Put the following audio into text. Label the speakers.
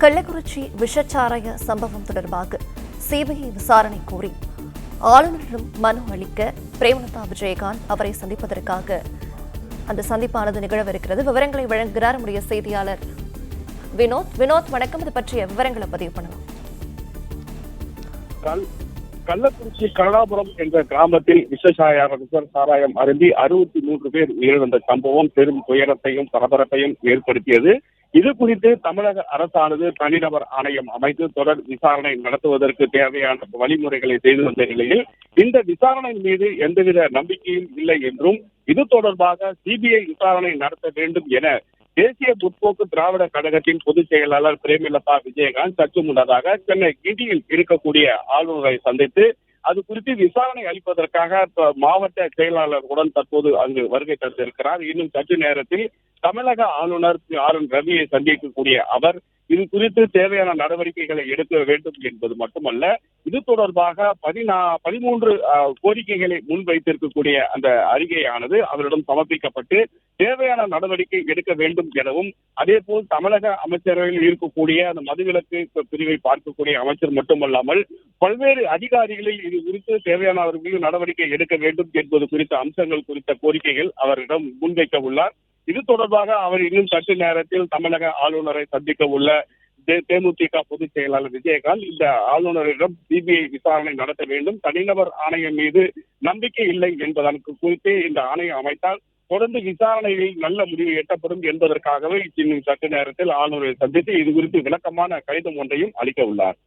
Speaker 1: கள்ளக்குறிச்சி விஷச்சாராய சம்பவம் தொடர்பாக சிபிஐ விசாரணை கோரி ஆளுநரிடம் மனு அளிக்க பிரேமலதா விஜயகாந்த் அவரை சந்திப்பதற்காக அந்த சந்திப்பானது நிகழவிருக்கிறது. விவரங்களை வழங்குகிறார் நம்முடைய செய்தியாளர் வினோத். வணக்கம். இது பற்றிய விவரங்களை பதிவு பண்ணலாம்.
Speaker 2: கள்ளக்குறிச்சி கருணாபுரம் என்ற கிராமத்தில் விஷச்சாராயம் அருந்தி 63 பேர் உயிரிழந்த சம்பவம் பெரும் துயரத்தையும் பரபரப்பையும் ஏற்படுத்தியது. இது குறித்து தமிழக அரசானது தனிநபர் ஆணையம் அமைத்து தொடர் விசாரணை நடத்துவதற்கு தேவையான வழிமுறைகளை செய்து வந்த நிலையில் இந்த விசாரணையின் மீது எந்தவித நம்பிக்கையும் இல்லை என்றும் இது தொடர்பாக சிபிஐ விசாரணை நடத்த வேண்டும் என தேசிய முற்போக்கு திராவிட கழகத்தின் பொதுச் செயலாளர் பிரேமலதா விஜயகாந்த் சற்று முன்னதாக சென்னை கிண்டியில் இருக்கக்கூடிய ஆளுநரை சந்தித்து அது குறித்து விசாரணை அளிப்பதற்காக மாவட்ட செயலாளர்களுடன் தற்போது அங்கு வருகை தந்திருக்கிறார். இன்னும் சற்று நேரத்தில் தமிழக ஆளுநர் ஆர் என் ரவியை சந்திக்கக்கூடிய அவர் இது குறித்து தேவையான நடவடிக்கைகளை எடுக்க வேண்டும் என்பது மட்டுமல்ல, இது தொடர்பாக 13 கோரிக்கைகளை முன்வைத்திருக்கக்கூடிய அந்த அறிக்கையானது அவரிடம் சமர்ப்பிக்கப்பட்டு தேவையான நடவடிக்கை எடுக்க வேண்டும் எனவும், அதே போல் தமிழக அமைச்சரவையில் இருக்கக்கூடிய அந்த மதுவிலக்கு பிரிவை பார்க்கக்கூடிய அமைச்சர் மட்டுமல்லாமல் பல்வேறு அதிகாரிகளில் இது குறித்து தேவையானவர்களுக்கு நடவடிக்கை எடுக்க வேண்டும் என்பது குறித்த அம்சங்கள் குறித்த கோரிக்கைகள் அவரிடம் முன்வைக்க உள்ளார். இது தொடர்பாக அவர் இன்னும் சற்று நேரத்தில் தமிழக ஆளுநரை சந்திக்க உள்ள தேமுதிக பொதுச் செயலாளர் விஜயகாந்த் இந்த ஆளுநரிடம் சிபிஐ விசாரணை நடத்த வேண்டும், தனிநபர் ஆணையம் மீது நம்பிக்கை இல்லை என்பதற்கு குறித்து இந்த ஆணையம் அமைத்தால் தொடர்ந்து விசாரணையில் நல்ல முடிவு எட்டப்படும் என்பதற்காகவே இன்னும் சற்று நேரத்தில் ஆளுநரை சந்தித்து இது குறித்து விளக்கமான கடிதம் ஒன்றையும் அளிக்க உள்ளார்.